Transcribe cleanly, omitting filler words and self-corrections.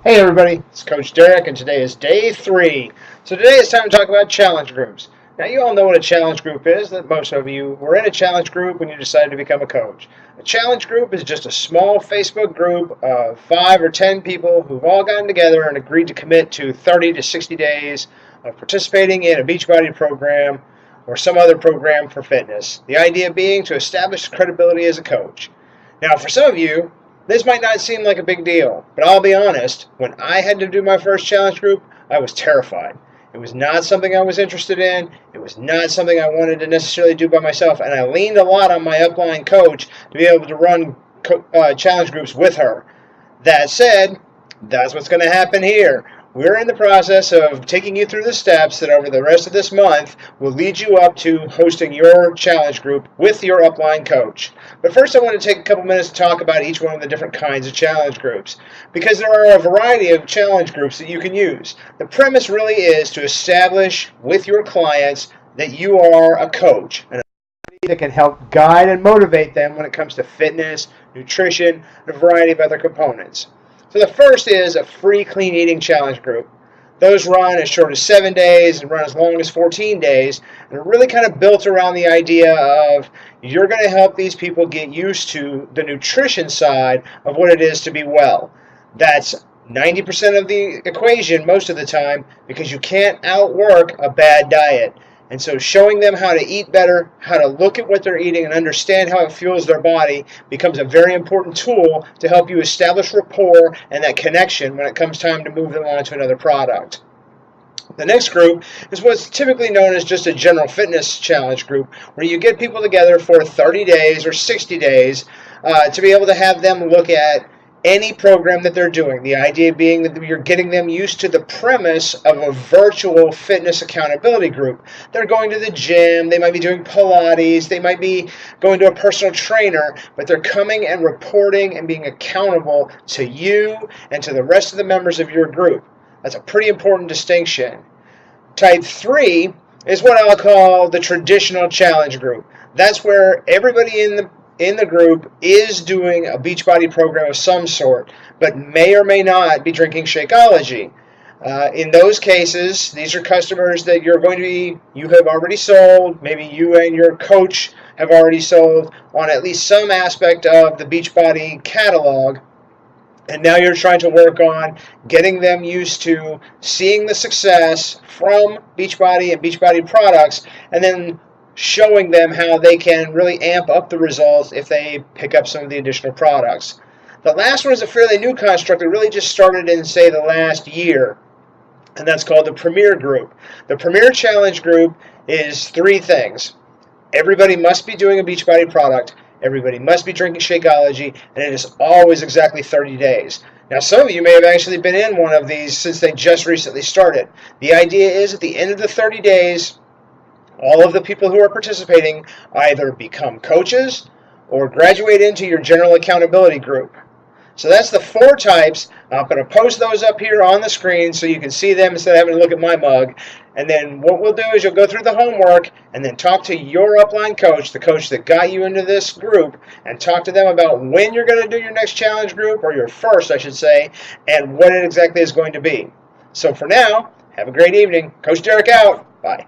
Hey everybody, it's Coach Derek and today is day 3. So today it's time to talk about challenge groups. Now you all know what a challenge group is, that most of you were in a challenge group when you decided to become a coach. A challenge group is just a small Facebook group of 5 or 10 people who've all gotten together and agreed to commit to 30 to 60 days of participating in a Beachbody program or some other program for fitness. The idea being to establish credibility as a coach. Now for some of you, this might not seem like a big deal, but I'll be honest, when I had to do my first challenge group, I was terrified. It was not something I was interested in. It was not something I wanted to necessarily do by myself, and I leaned a lot on my upline coach to be able to run challenge groups with her. That said, that's what's going to happen here. We're in the process of taking you through the steps that over the rest of this month will lead you up to hosting your challenge group with your upline coach. But first I want to take a couple minutes to talk about each one of the different kinds of challenge groups, because there are a variety of challenge groups that you can use. The premise really is to establish with your clients that you are a coach, and that can help guide and motivate them when it comes to fitness, nutrition, and a variety of other components. So the first is a free clean eating challenge group. Those run as short as 7 days and run as long as 14 days, and are really kind of built around the idea of you're going to help these people get used to the nutrition side of what it is to be well. That's 90% of the equation most of the time, because you can't outwork a bad diet. And so showing them how to eat better, how to look at what they're eating and understand how it fuels their body becomes a very important tool to help you establish rapport and that connection when it comes time to move them on to another product. The next group is what's typically known as just a general fitness challenge group, where you get people together for 30 days or 60 days to be able to have them look at any program that they're doing. The idea being that you're getting them used to the premise of a virtual fitness accountability group. They're going to the gym, they might be doing Pilates, they might be going to a personal trainer, but they're coming and reporting and being accountable to you and to the rest of the members of your group. That's a pretty important distinction. Type 3 is what I'll call the traditional challenge group. That's where everybody in the group is doing a Beachbody program of some sort, but may or may not be drinking Shakeology. In those cases, these are customers that you have already sold, maybe you and your coach have already sold on at least some aspect of the Beachbody catalog, and now you're trying to work on getting them used to seeing the success from Beachbody and Beachbody products, and then showing them how they can really amp up the results if they pick up some of the additional products. The last one is a fairly new construct that really just started in, say, the last year, and that's called the Premier Group. The Premier Challenge Group is 3 things. Everybody must be doing a Beachbody product, everybody must be drinking Shakeology, and it is always exactly 30 days. Now, some of you may have actually been in one of these since they just recently started. The idea is at the end of the 30 days, all of the people who are participating either become coaches or graduate into your general accountability group. So that's the 4 types. I'm going to post those up here on the screen so you can see them instead of having to look at my mug. And then what we'll do is you'll go through the homework and then talk to your upline coach, the coach that got you into this group, and talk to them about when you're going to do your next challenge group, or your first, I should say, and what it exactly is going to be. So for now, have a great evening. Coach Derek out. Bye.